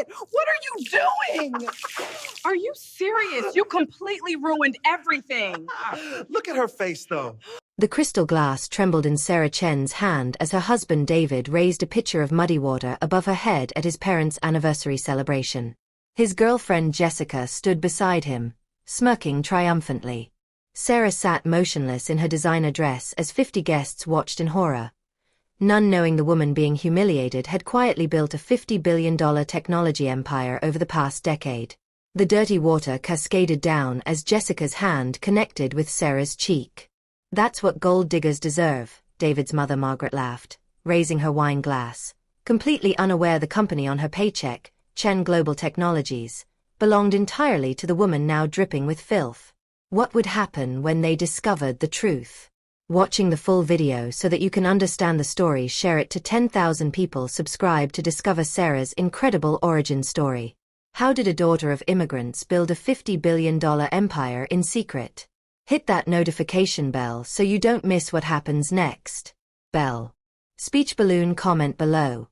it! What are you doing? Are you serious? You completely ruined everything. Look at her face, though. The crystal glass trembled in Sarah Chen's hand as her husband David raised a pitcher of muddy water above her head at his parents' anniversary celebration. His girlfriend Jessica stood beside him, smirking triumphantly. Sarah sat motionless in her designer dress as 50 guests watched in horror. None knowing the woman being humiliated had quietly built a $50 billion technology empire over the past decade. The dirty water cascaded down as Jessica's hand connected with Sarah's cheek. "That's what gold diggers deserve," David's mother Margaret laughed, raising her wine glass, completely unaware the company on her paycheck, Chen Global Technologies, belonged entirely to the woman now dripping with filth. What would happen when they discovered the truth? Watching the full video so that you can understand the story, share it to 10,000 people. Subscribe to discover Sarah's incredible origin story. How did a daughter of immigrants build a $50 billion empire in secret? Hit that notification bell so you don't miss what happens next. Bell. Speech balloon comment below.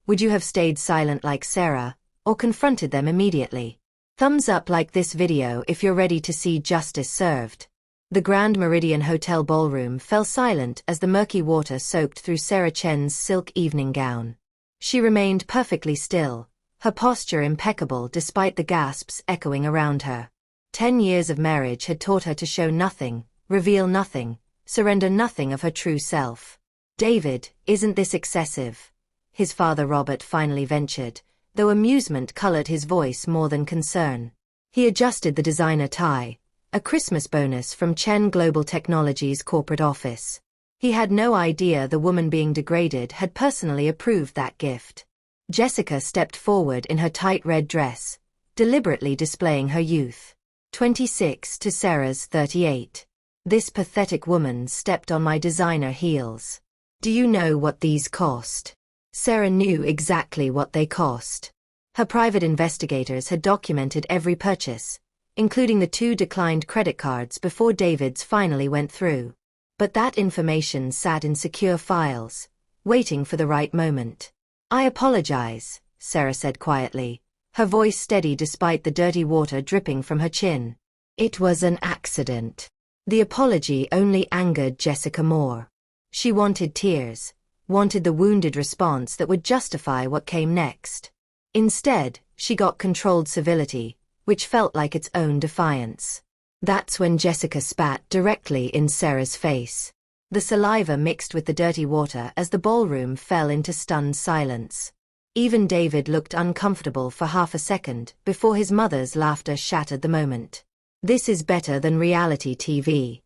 Would you have stayed silent like Sarah, or confronted them immediately? Thumbs up like this video if you're ready to see justice served. The Grand Meridian Hotel ballroom fell silent as the murky water soaked through Sarah Chen's silk evening gown. She remained perfectly still, her posture impeccable despite the gasps echoing around her. 10 years of marriage had taught her to show nothing, reveal nothing, surrender nothing of her true self. "David, isn't this excessive?" his father Robert finally ventured, though amusement colored his voice more than concern. He adjusted the designer tie, a Christmas bonus from Chen Global Technologies' corporate office. He had no idea the woman being degraded had personally approved that gift. Jessica stepped forward in her tight red dress, deliberately displaying her youth. 26 to Sarah's 38. "This pathetic woman stepped on my designer heels. Do you know what these cost?" Sarah knew exactly what they cost. Her private investigators had documented every purchase, including the 2 declined credit cards before David's finally went through. But that information sat in secure files, waiting for the right moment. "I apologize," Sarah said quietly, her voice steady despite the dirty water dripping from her chin. "It was an accident." The apology only angered Jessica more. She wanted tears, wanted the wounded response that would justify what came next. Instead, she got controlled civility, which felt like its own defiance. That's when Jessica spat directly in Sarah's face. The saliva mixed with the dirty water as the ballroom fell into stunned silence. Even David looked uncomfortable for half a second before his mother's laughter shattered the moment. "This is better than reality TV."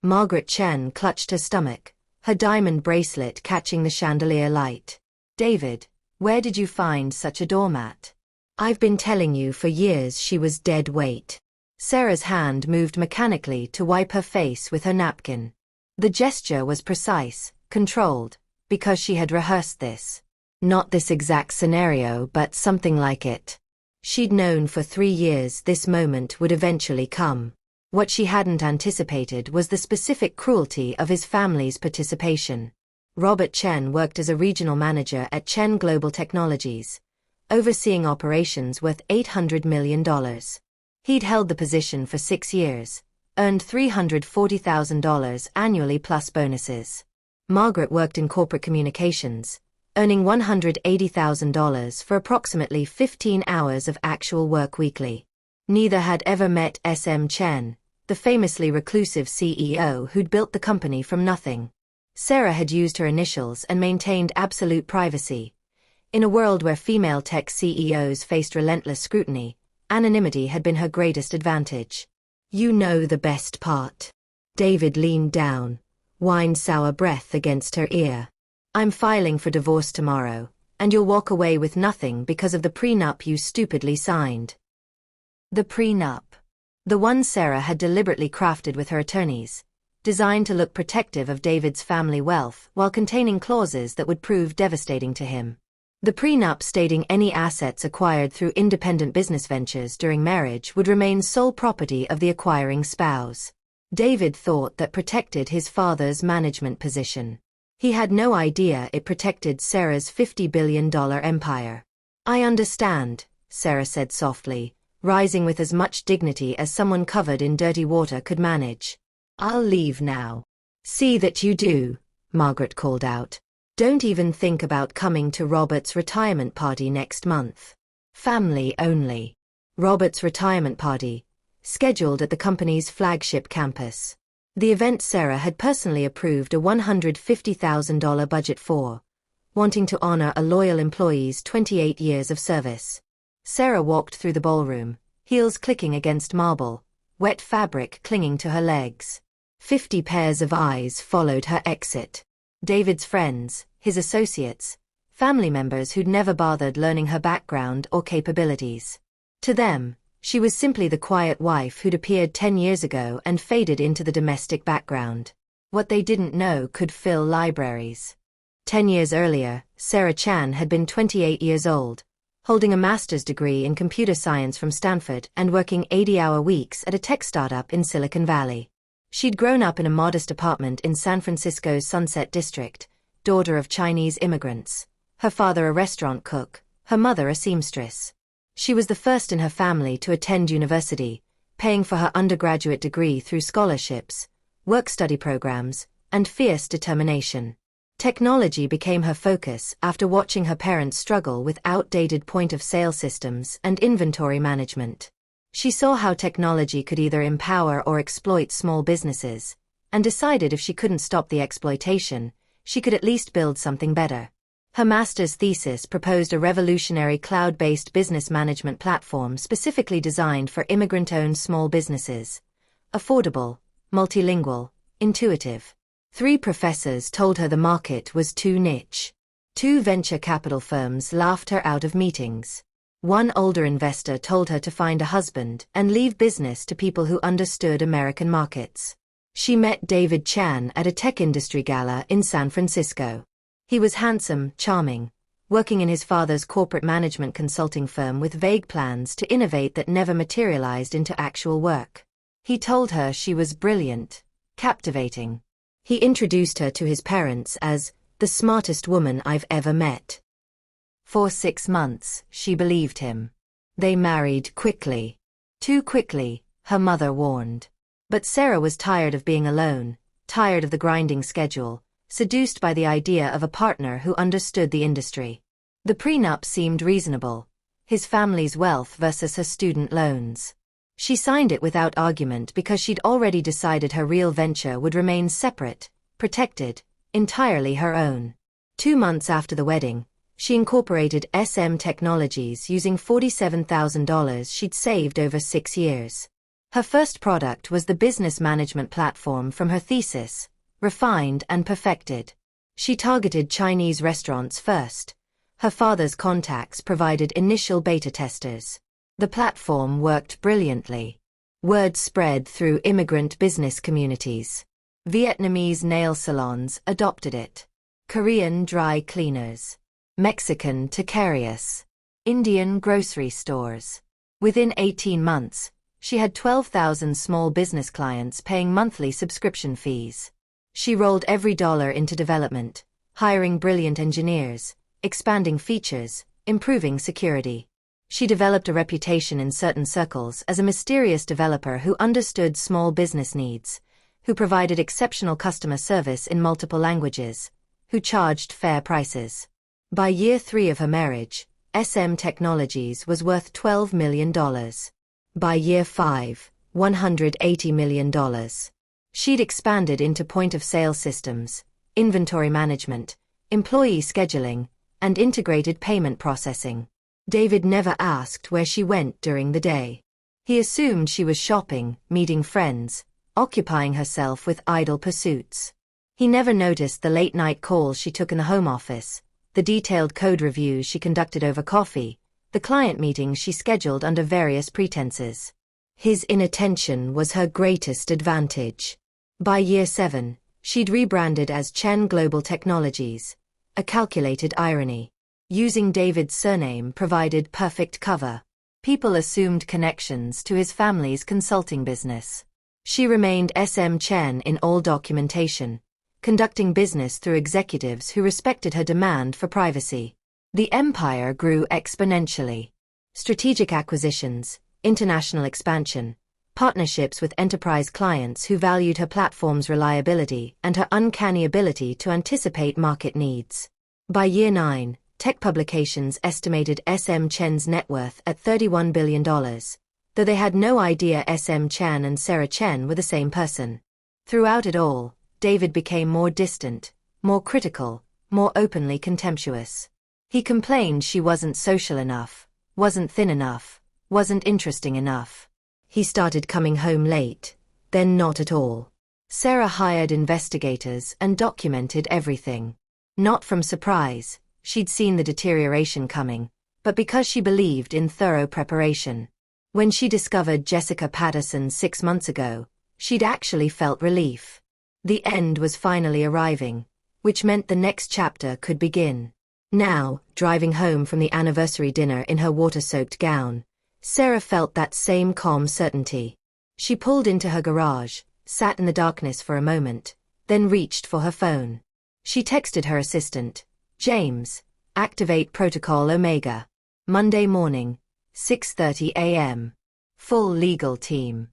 Margaret Chen clutched her stomach, her diamond bracelet catching the chandelier light. "David, where did you find such a doormat? I've been telling you for years she was dead weight." Sarah's hand moved mechanically to wipe her face with her napkin. The gesture was precise, controlled, because she had rehearsed this. Not this exact scenario, but something like it. She'd known for 3 years this moment would eventually come. What she hadn't anticipated was the specific cruelty of his family's participation. Robert Chen worked as a regional manager at Chen Global Technologies, overseeing operations worth $800 million. He'd held the position for 6 years, earned $340,000 annually plus bonuses. Margaret worked in corporate communications, earning $180,000 for approximately 15 hours of actual work weekly. Neither had ever met SM Chen, the famously reclusive CEO who'd built the company from nothing. Sarah had used her initials and maintained absolute privacy. In a world where female tech CEOs faced relentless scrutiny, anonymity had been her greatest advantage. "You know the best part." David leaned down, wine-sour breath against her ear. "I'm filing for divorce tomorrow, and you'll walk away with nothing because of the prenup you stupidly signed." The prenup. The one Sarah had deliberately crafted with her attorneys, designed to look protective of David's family wealth while containing clauses that would prove devastating to him. The prenup stating any assets acquired through independent business ventures during marriage would remain sole property of the acquiring spouse. David thought that protected his father's management position. He had no idea it protected Sarah's $50 billion empire. I understand, Sarah said softly, rising with as much dignity as someone covered in dirty water could manage. I'll leave now. See that you do, Margaret called out. Don't even think about coming to Robert's retirement party next month. Family only. Robert's retirement party, scheduled at the company's flagship campus. The event Sarah had personally approved a $150,000 budget for, wanting to honor a loyal employee's 28 years of service. Sarah walked through the ballroom, heels clicking against marble, wet fabric clinging to her legs. 50 pairs of eyes followed her exit. David's friends, his associates, family members who'd never bothered learning her background or capabilities. To them, she was simply the quiet wife who'd appeared 10 years ago and faded into the domestic background. What they didn't know could fill libraries. 10 years earlier, Sarah Chan had been 28 years old, holding a master's degree in computer science from Stanford and working 80-hour weeks at a tech startup in Silicon Valley. She'd grown up in a modest apartment in San Francisco's Sunset District, daughter of Chinese immigrants, her father a restaurant cook, her mother a seamstress. She was the first in her family to attend university, paying for her undergraduate degree through scholarships, work-study programs, and fierce determination. Technology became her focus after watching her parents struggle with outdated point-of-sale systems and inventory management. She saw how technology could either empower or exploit small businesses, and decided if she couldn't stop the exploitation, she could at least build something better. Her master's thesis proposed a revolutionary cloud-based business management platform specifically designed for immigrant-owned small businesses. Affordable, multilingual, intuitive. 3 professors told her the market was too niche. 2 venture capital firms laughed her out of meetings. 1 older investor told her to find a husband and leave business to people who understood American markets. She met David Chan at a tech industry gala in San Francisco. He was handsome, charming, working in his father's corporate management consulting firm with vague plans to innovate that never materialized into actual work. He told her she was brilliant, captivating. He introduced her to his parents as the smartest woman I've ever met. For 6 months, she believed him. They married quickly. Too quickly, her mother warned. But Sarah was tired of being alone, tired of the grinding schedule, seduced by the idea of a partner who understood the industry. The prenup seemed reasonable, his family's wealth versus her student loans. She signed it without argument because she'd already decided her real venture would remain separate, protected, entirely her own. 2 months after the wedding, she incorporated SM Technologies using $47,000 she'd saved over 6 years. Her first product was the business management platform from her thesis, refined and perfected. She targeted Chinese restaurants first. Her father's contacts provided initial beta testers. The platform worked brilliantly. Word spread through immigrant business communities. Vietnamese nail salons adopted it. Korean dry cleaners. Mexican taquerias. Indian grocery stores. Within 18 months, she had 12,000 small business clients paying monthly subscription fees. She rolled every dollar into development, hiring brilliant engineers, expanding features, improving security. She developed a reputation in certain circles as a mysterious developer who understood small business needs, who provided exceptional customer service in multiple languages, who charged fair prices. By year 3 of her marriage, SM Technologies was worth $12 million. By year 5, $180 million. She'd expanded into point-of-sale systems, inventory management, employee scheduling, and integrated payment processing. David never asked where she went during the day. He assumed she was shopping, meeting friends, occupying herself with idle pursuits. He never noticed the late-night calls she took in the home office, the detailed code reviews she conducted over coffee, the client meetings she scheduled under various pretenses. His inattention was her greatest advantage. By year 7, she'd rebranded as Chen Global Technologies, a calculated irony. Using David's surname provided perfect cover. People assumed connections to his family's consulting business. She remained SM Chen in all documentation, conducting business through executives who respected her demand for privacy. The empire grew exponentially. Strategic acquisitions, international expansion, partnerships with enterprise clients who valued her platform's reliability and her uncanny ability to anticipate market needs. By year 9, tech publications estimated SM Chen's net worth at $31 billion, though they had no idea SM Chen and Sarah Chen were the same person. Throughout it all, David became more distant, more critical, more openly contemptuous. He complained she wasn't social enough, wasn't thin enough, wasn't interesting enough. He started coming home late, then not at all. Sarah hired investigators and documented everything. Not from surprise, she'd seen the deterioration coming, but because she believed in thorough preparation. When she discovered Jessica Patterson 6 months ago, she'd actually felt relief. The end was finally arriving, which meant the next chapter could begin. Now, driving home from the anniversary dinner in her water-soaked gown, Sarah felt that same calm certainty. She pulled into her garage, sat in the darkness for a moment, then reached for her phone. She texted her assistant, James, activate Protocol Omega. Monday morning, 6:30 a.m. Full legal team.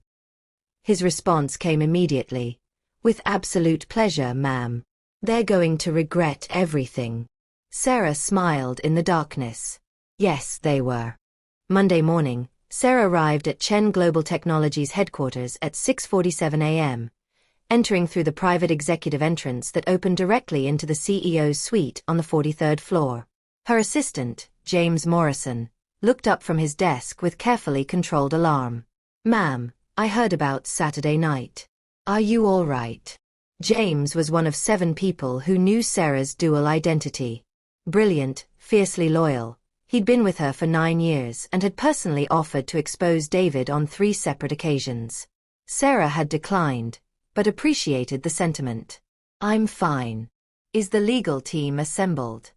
His response came immediately. With absolute pleasure, ma'am. They're going to regret everything. Sarah smiled in the darkness. Yes, they were. Monday morning, Sarah arrived at Chen Global Technologies headquarters at 6:47 a.m., entering through the private executive entrance that opened directly into the CEO's suite on the 43rd floor. Her assistant, James Morrison, looked up from his desk with carefully controlled alarm. Ma'am, I heard about Saturday night. Are you all right? James was one of 7 people who knew Sarah's dual identity. Brilliant, fiercely loyal, he'd been with her for 9 years and had personally offered to expose David on 3 separate occasions. Sarah had declined, but appreciated the sentiment. I'm fine. Is the legal team assembled?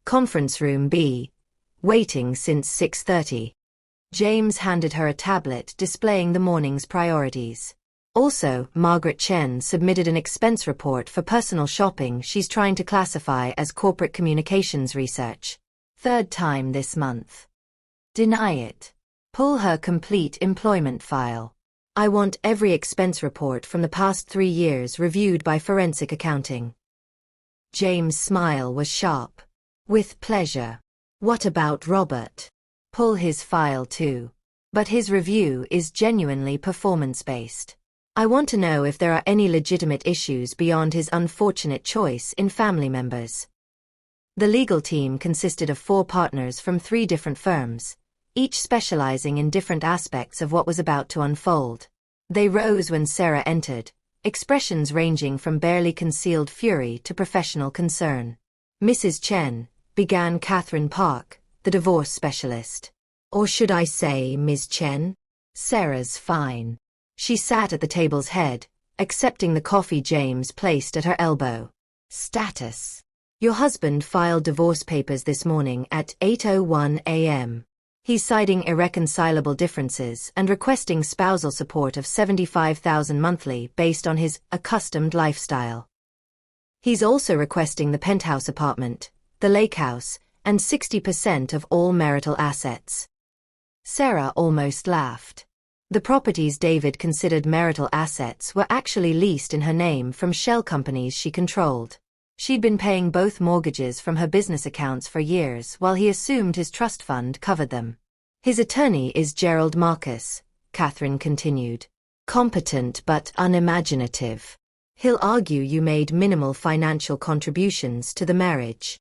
Conference room B. Waiting since 6:30. James handed her a tablet displaying the morning's priorities. Also, Margaret Chen submitted an expense report for personal shopping she's trying to classify as corporate communications research. 3rd time this month. Deny it. Pull her complete employment file. I want every expense report from the past 3 years reviewed by forensic accounting. James' smile was sharp. With pleasure. What about Robert? Pull his file too. But his review is genuinely performance-based. I want to know if there are any legitimate issues beyond his unfortunate choice in family members. The legal team consisted of 4 partners from 3 different firms, each specializing in different aspects of what was about to unfold. They rose when Sarah entered, expressions ranging from barely concealed fury to professional concern. Mrs. Chen, began Catherine Park, the divorce specialist. Or should I say Ms. Chen? Sarah's fine. She sat at the table's head, accepting the coffee James placed at her elbow. Status. Your husband filed divorce papers this morning at 8:01 a.m. He's citing irreconcilable differences and requesting spousal support of $75,000 monthly based on his accustomed lifestyle. He's also requesting the penthouse apartment, the lake house, and 60% of all marital assets. Sarah almost laughed. The properties David considered marital assets were actually leased in her name from shell companies she controlled. She'd been paying both mortgages from her business accounts for years while he assumed his trust fund covered them. His attorney is Gerald Marcus, Catherine continued. Competent but unimaginative. He'll argue you made minimal financial contributions to the marriage.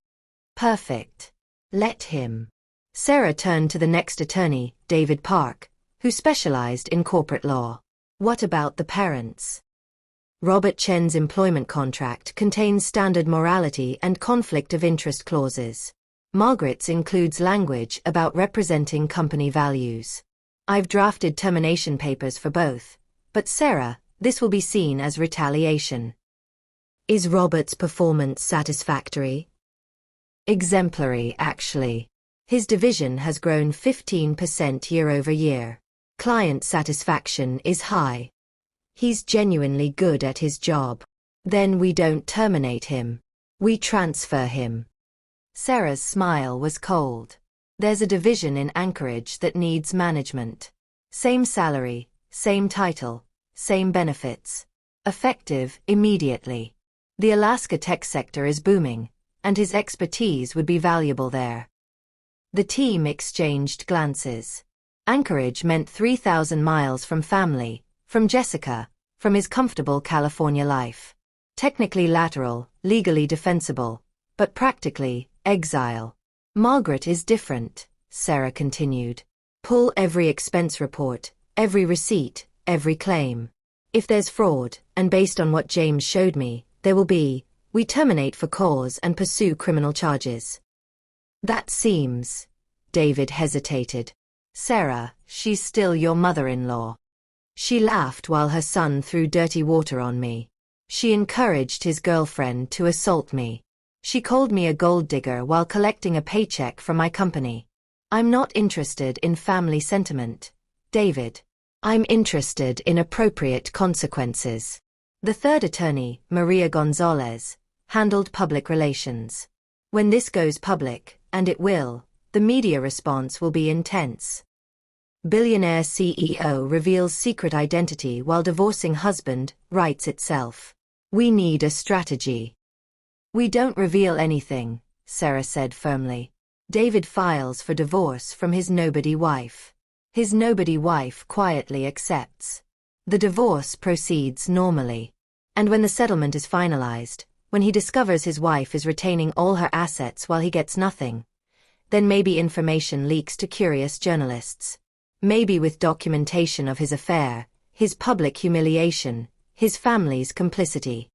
Perfect. Let him. Sarah turned to the next attorney, David Park, who specialized in corporate law. What about the parents? Robert Chen's employment contract contains standard morality and conflict of interest clauses. Margaret's includes language about representing company values. I've drafted termination papers for both, but Sarah, this will be seen as retaliation. Is Robert's performance satisfactory? Exemplary, actually. His division has grown 15% year over year. Client satisfaction is high. He's genuinely good at his job. Then we don't terminate him. We transfer him. Sarah's smile was cold. There's a division in Anchorage that needs management. Same salary, same title, same benefits. Effective immediately. The Alaska tech sector is booming, and his expertise would be valuable there. The team exchanged glances. Anchorage meant 3,000 miles from family, from Jessica, from his comfortable California life. Technically lateral, legally defensible, but practically, exile. Margaret is different, Sarah continued. Pull every expense report, every receipt, every claim. If there's fraud, and based on what James showed me, there will be, we terminate for cause and pursue criminal charges. That seems... David hesitated. Sarah, she's still your mother-in-law. She laughed while her son threw dirty water on me. She encouraged his girlfriend to assault me. She called me a gold digger while collecting a paycheck from my company. I'm not interested in family sentiment, David. I'm interested in appropriate consequences. The third attorney, Maria Gonzalez, handled public relations. When this goes public, and it will, the media response will be intense. Billionaire CEO reveals secret identity while divorcing husband, writes itself. We need a strategy. We don't reveal anything, Sarah said firmly. David files for divorce from his nobody wife. His nobody wife quietly accepts. The divorce proceeds normally. And when the settlement is finalized, when he discovers his wife is retaining all her assets while he gets nothing, then maybe information leaks to curious journalists. Maybe with documentation of his affair, his public humiliation, his family's complicity.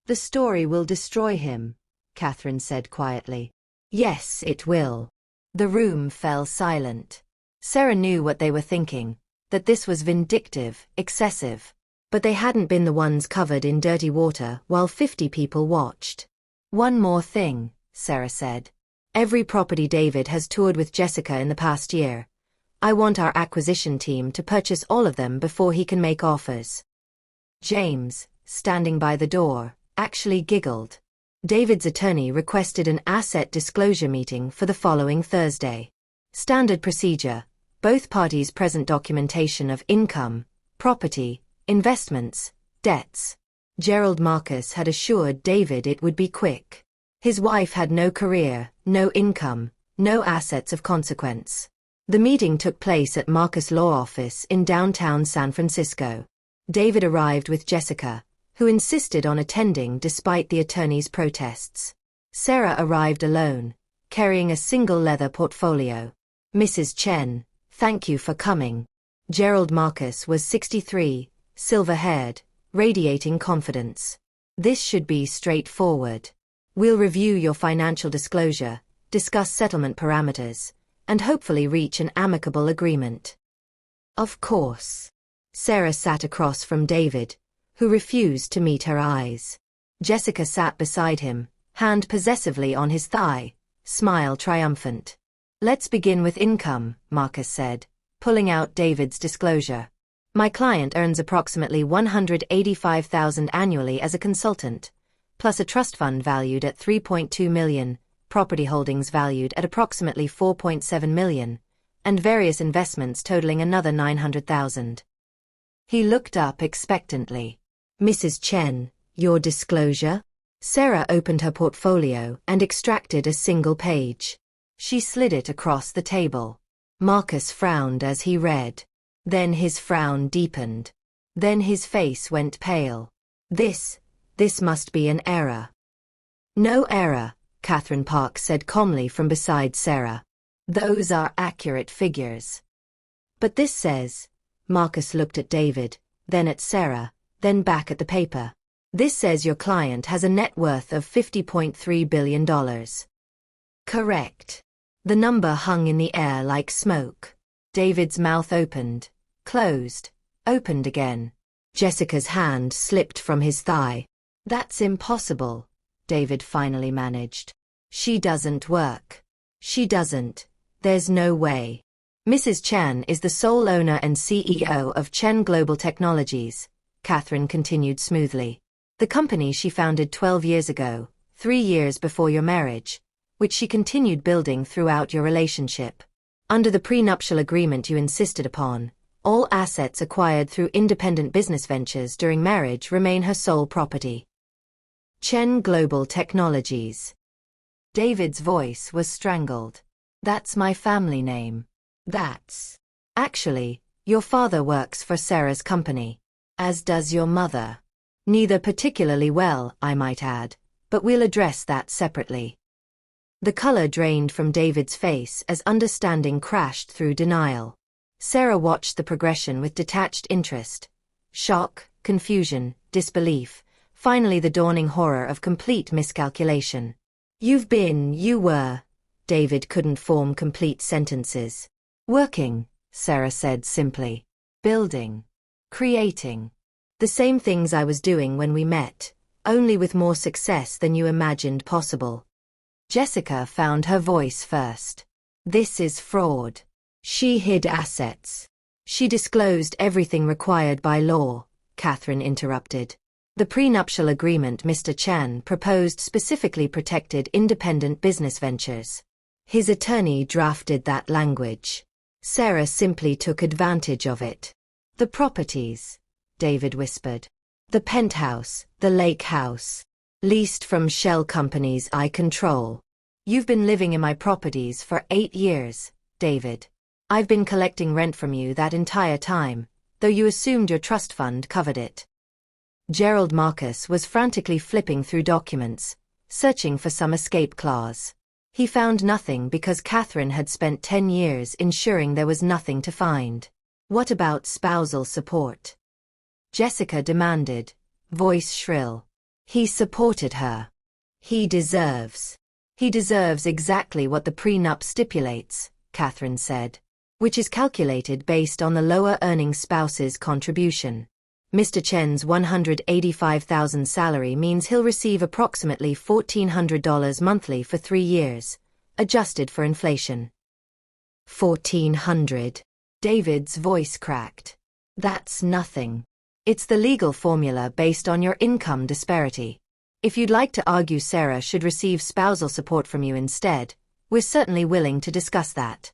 The story will destroy him, Catherine said quietly. Yes, it will. The room fell silent. Sarah knew what they were thinking, that this was vindictive, excessive. But they hadn't been the ones covered in dirty water while 50 people watched. One more thing, Sarah said. Every property David has toured with Jessica in the past year. I want our acquisition team to purchase all of them before he can make offers. James, standing by the door, actually giggled. David's attorney requested an asset disclosure meeting for the following Thursday. Standard procedure, both parties present documentation of income, property, investments, debts. Gerald Marcus had assured David it would be quick. His wife had no career, no income, no assets of consequence. The meeting took place at Marcus' law office in downtown San Francisco. David arrived with Jessica, who insisted on attending despite the attorney's protests. Sarah arrived alone, carrying a single leather portfolio. Mrs. Chen, thank you for coming. Gerald Marcus was 63, silver-haired, radiating confidence. This should be straightforward. We'll review your financial disclosure, discuss settlement parameters, and hopefully reach an amicable agreement. Of course. Sarah sat across from David, who refused to meet her eyes. Jessica sat beside him, hand possessively on his thigh, smile triumphant. Let's begin with income, Marcus said, pulling out David's disclosure. My client earns approximately $185,000 annually as a consultant, plus a trust fund valued at $3.2 million, property holdings valued at approximately $4.7 million, and various investments totaling another $900,000. He looked up expectantly. Mrs. Chen, your disclosure? Sarah opened her portfolio and extracted a single page. She slid it across the table. Marcus frowned as he read. Then his frown deepened. Then his face went pale. This must be an error. No error, Catherine Park said calmly from beside Sarah. Those are accurate figures. But this says, Marcus looked at David, then at Sarah, then back at the paper. This says your client has a net worth of $50.3 billion. Correct. The number hung in the air like smoke. David's mouth opened, closed, opened again. Jessica's hand slipped from his thigh. That's impossible, David finally managed. She doesn't work. She doesn't. There's no way. Mrs. Chen is the sole owner and CEO of Chen Global Technologies, Catherine continued smoothly. The company she founded 12 years ago, 3 years before your marriage, which she continued building throughout your relationship. Under the prenuptial agreement you insisted upon, all assets acquired through independent business ventures during marriage remain her sole property. Chen Global Technologies. David's voice was strangled. That's my family name. Actually, your father works for Sarah's company. As does your mother. Neither particularly well, I might add, but we'll address that separately. The color drained from David's face as understanding crashed through denial. Sarah watched the progression with detached interest. Shock, confusion, disbelief, finally the dawning horror of complete miscalculation. You were. David couldn't form complete sentences. Working, Sarah said simply. Building. Creating. The same things I was doing when we met, only with more success than you imagined possible. Jessica found her voice first. This is fraud. She hid assets. She disclosed everything required by law, Catherine interrupted. The prenuptial agreement Mr. Chan proposed specifically protected independent business ventures. His attorney drafted that language. Sarah simply took advantage of it. The properties, David whispered. The penthouse, the lake house. Leased from shell companies I control. You've been living in my properties for 8 years, David. I've been collecting rent from you that entire time, though you assumed your trust fund covered it. Gerald Marcus was frantically flipping through documents, searching for some escape clause. He found nothing because Catherine had spent 10 years ensuring there was nothing to find. What about spousal support? Jessica demanded, voice shrill. He supported her. He deserves exactly what the prenup stipulates, Catherine said, which is calculated based on the lower earning spouse's contribution. Mr. Chen's $185,000 salary means he'll receive approximately $1,400 monthly for 3 years, adjusted for inflation. $1,400. David's voice cracked. That's nothing. It's the legal formula based on your income disparity. If you'd like to argue Sarah should receive spousal support from you instead, we're certainly willing to discuss that.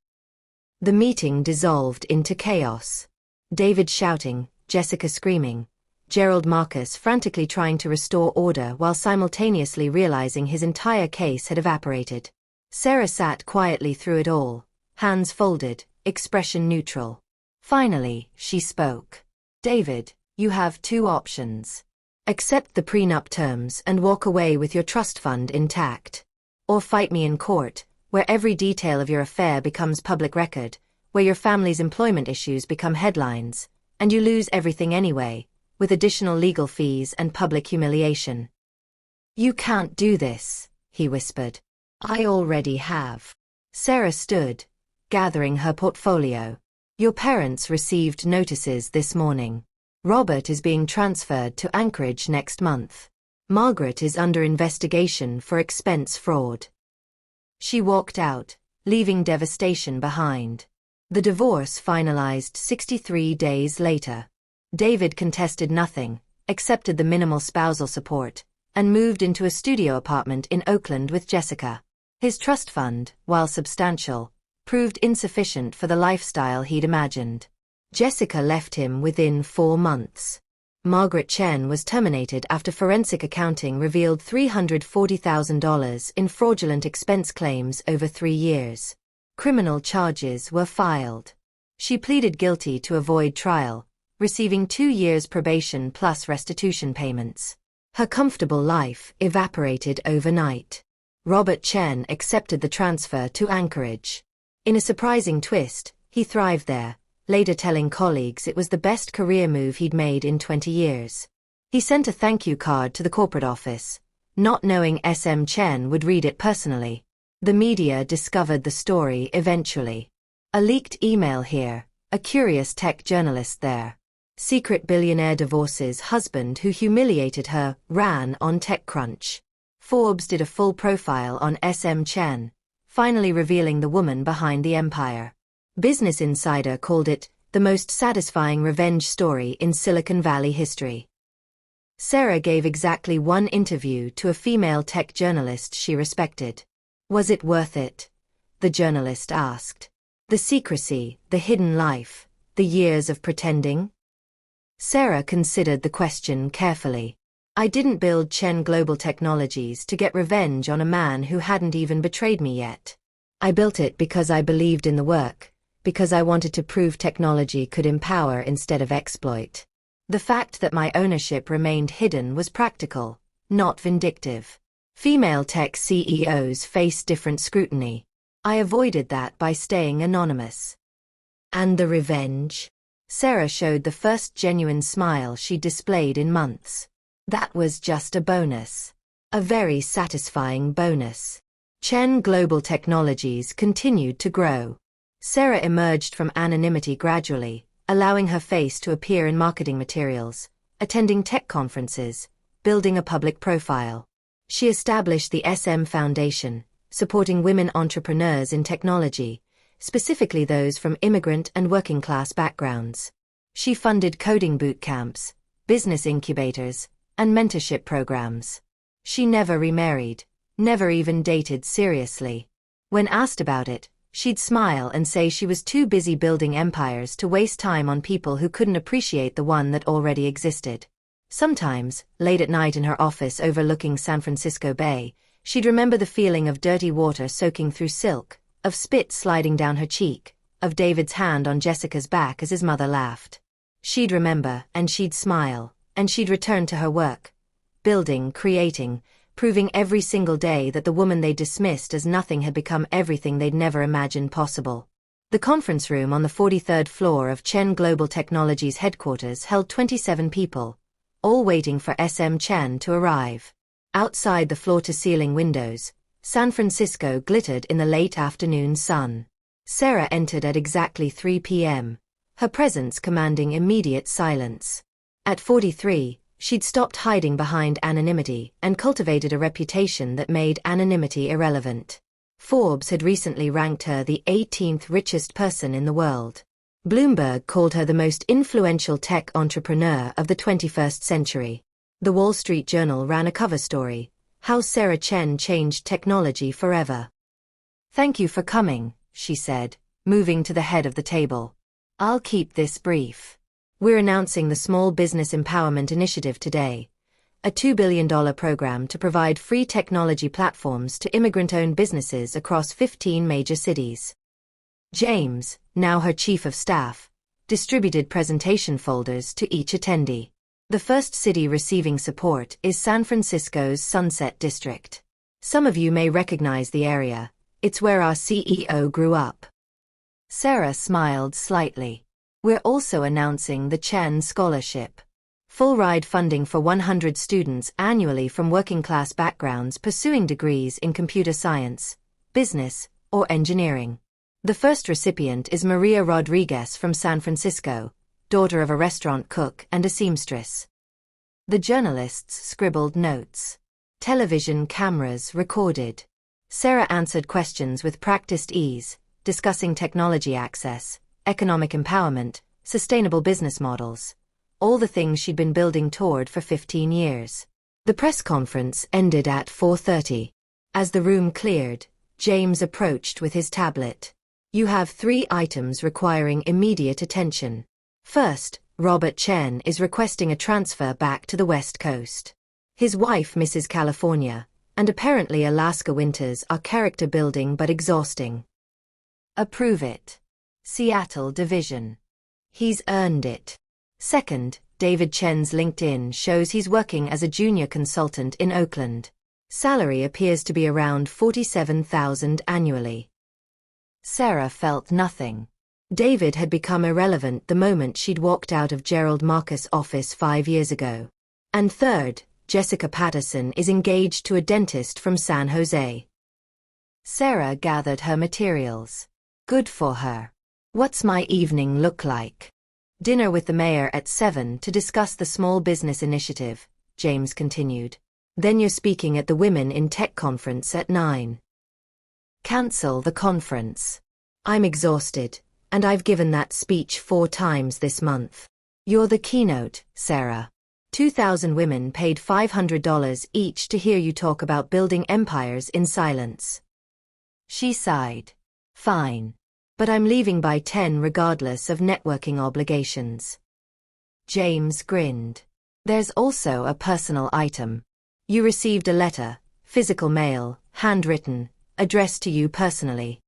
The meeting dissolved into chaos. David shouting, Jessica screaming, Gerald Marcus frantically trying to restore order while simultaneously realizing his entire case had evaporated. Sarah sat quietly through it all, hands folded, expression neutral. Finally, she spoke. David, you have 2 options. Accept the prenup terms and walk away with your trust fund intact. Or fight me in court, where every detail of your affair becomes public record, where your family's employment issues become headlines, and you lose everything anyway, with additional legal fees and public humiliation. You can't do this, he whispered. I already have. Sarah stood, gathering her portfolio. Your parents received notices this morning. Robert is being transferred to Anchorage next month. Margaret is under investigation for expense fraud. She walked out, leaving devastation behind. The divorce finalized 63 days later. David contested nothing, accepted the minimal spousal support, and moved into a studio apartment in Oakland with Jessica. His trust fund, while substantial, proved insufficient for the lifestyle he'd imagined. Jessica left him within 4 months. Margaret Chen was terminated after forensic accounting revealed $340,000 in fraudulent expense claims over 3 years. Criminal charges were filed. She pleaded guilty to avoid trial, receiving 2 years probation plus restitution payments. Her comfortable life evaporated overnight. Robert Chen accepted the transfer to Anchorage. In a surprising twist, he thrived there, later telling colleagues it was the best career move he'd made in 20 years. He sent a thank you card to the corporate office, not knowing SM Chen would read it personally. The media discovered the story eventually. A leaked email here, a curious tech journalist there. Secret billionaire divorces husband who humiliated her, ran on TechCrunch. Forbes did a full profile on SM Chen, finally revealing the woman behind the empire. Business Insider called it the most satisfying revenge story in Silicon Valley history. Sarah gave exactly 1 interview to a female tech journalist she respected. Was it worth it? The journalist asked. The secrecy, the hidden life, the years of pretending? Sarah considered the question carefully. I didn't build Chen Global Technologies to get revenge on a man who hadn't even betrayed me yet. I built it because I believed in the work, because I wanted to prove technology could empower instead of exploit. The fact that my ownership remained hidden was practical, not vindictive. Female tech CEOs face different scrutiny. I avoided that by staying anonymous. And the revenge? Sarah showed the first genuine smile she'd displayed in months. That was just a bonus. A very satisfying bonus. Chen Global Technologies continued to grow. Sarah emerged from anonymity gradually, allowing her face to appear in marketing materials, attending tech conferences, building a public profile. She established the SM Foundation, supporting women entrepreneurs in technology, specifically those from immigrant and working-class backgrounds. She funded coding boot camps, business incubators, and mentorship programs. She never remarried, never even dated seriously. When asked about it, she'd smile and say she was too busy building empires to waste time on people who couldn't appreciate the one that already existed. Sometimes, late at night in her office overlooking San Francisco Bay, she'd remember the feeling of dirty water soaking through silk, of spit sliding down her cheek, of David's hand on Jessica's back as his mother laughed. She'd remember, and she'd smile, and she'd return to her work. Building, creating, proving every single day that the woman they dismissed as nothing had become everything they'd never imagined possible. The conference room on the 43rd floor of Chen Global Technologies headquarters held 27 people, all waiting for SM Chen to arrive. Outside the floor-to-ceiling windows, San Francisco glittered in the late afternoon sun. Sarah entered at exactly 3 p.m., her presence commanding immediate silence. At 43, she'd stopped hiding behind anonymity and cultivated a reputation that made anonymity irrelevant. Forbes had recently ranked her the 18th richest person in the world. Bloomberg called her the most influential tech entrepreneur of the 21st century. The Wall Street Journal ran a cover story, How Sarah Chen Changed Technology Forever. Thank you for coming, she said, moving to the head of the table. I'll keep this brief. We're announcing the Small Business Empowerment Initiative today, a $2 billion program to provide free technology platforms to immigrant-owned businesses across 15 major cities. James, now her chief of staff, distributed presentation folders to each attendee. The first city receiving support is San Francisco's Sunset District. Some of you may recognize the area. It's where our CEO grew up. Sarah smiled slightly. We're also announcing the Chen Scholarship. Full-ride funding for 100 students annually from working-class backgrounds pursuing degrees in computer science, business, or engineering. The first recipient is Maria Rodriguez from San Francisco, daughter of a restaurant cook and a seamstress. The journalists scribbled notes. Television cameras recorded. Sarah answered questions with practiced ease, discussing technology access, economic empowerment, sustainable business models, all the things she'd been building toward for 15 years. The press conference ended at 4:30. As the room cleared, James approached with his tablet. You have 3 items requiring immediate attention. First, Robert Chen is requesting a transfer back to the West Coast. His wife misses California, and apparently Alaska winters are character-building but exhausting. Approve it. Seattle Division. He's earned it. Second, David Chen's LinkedIn shows he's working as a junior consultant in Oakland. Salary appears to be around $47,000 annually. Sarah felt nothing. David had become irrelevant the moment she'd walked out of Gerald Marcus' office 5 years ago. And third, Jessica Patterson is engaged to a dentist from San Jose. Sarah gathered her materials. Good for her. What's my evening look like? Dinner with the mayor at 7 to discuss the Small Business Initiative, James continued. Then you're speaking at the Women in Tech conference at 9. Cancel the conference. I'm exhausted, and I've given that speech 4 times this month. You're the keynote, Sarah. 2,000 women paid $500 each to hear you talk about building empires in silence. She sighed. Fine. But I'm leaving by 10 regardless of networking obligations. James grinned. There's also a personal item. You received a letter, physical mail, handwritten, addressed to you personally.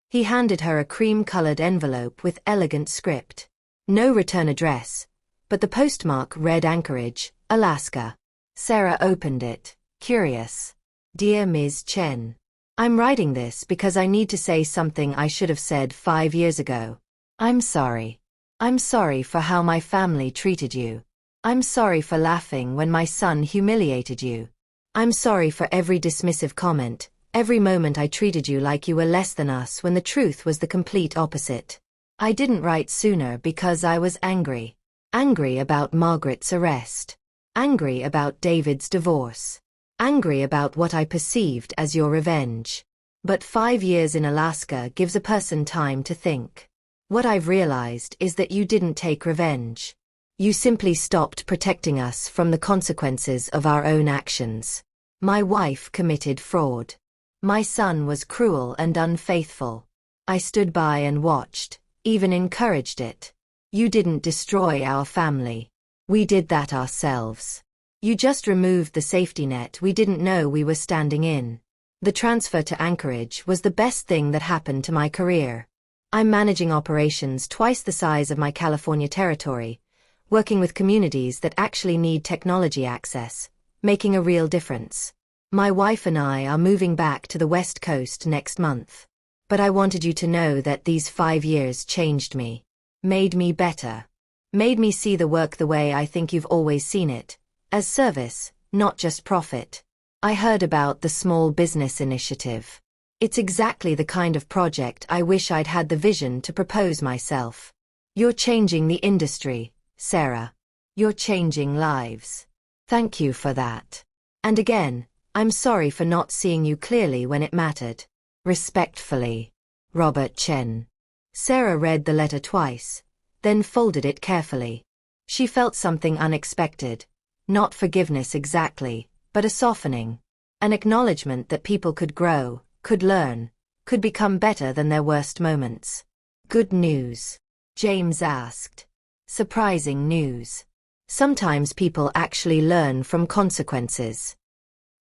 He handed her a cream-colored envelope with elegant script. No return address, but the postmark read Anchorage, Alaska. Sarah opened it, curious. Dear Ms. Chen. I'm writing this because I need to say something I should have said 5 years ago. I'm sorry. I'm sorry for how my family treated you. I'm sorry for laughing when my son humiliated you. I'm sorry for every dismissive comment, every moment I treated you like you were less than us when the truth was the complete opposite. I didn't write sooner because I was angry. Angry about Margaret's arrest. Angry about David's divorce. Angry about what I perceived as your revenge. But 5 years in Alaska gives a person time to think. What I've realized is that you didn't take revenge. You simply stopped protecting us from the consequences of our own actions. My wife committed fraud. My son was cruel and unfaithful. I stood by and watched, even encouraged it. You didn't destroy our family. We did that ourselves. You just removed the safety net we didn't know we were standing in. The transfer to Anchorage was the best thing that happened to my career. I'm managing operations twice the size of my California territory, working with communities that actually need technology access, making a real difference. My wife and I are moving back to the West Coast next month. But I wanted you to know that these 5 years changed me. Made me better. Made me see the work the way I think you've always seen it. As service, not just profit. I heard about the Small Business Initiative. It's exactly the kind of project I wish I'd had the vision to propose myself. You're changing the industry, Sarah. You're changing lives. Thank you for that. And again, I'm sorry for not seeing you clearly when it mattered. Respectfully, Robert Chen. Sarah read the letter twice, then folded it carefully. She felt something unexpected. Not forgiveness exactly, but a softening. An acknowledgement that people could grow, could learn, could become better than their worst moments. Good news? James asked. Surprising news. Sometimes people actually learn from consequences.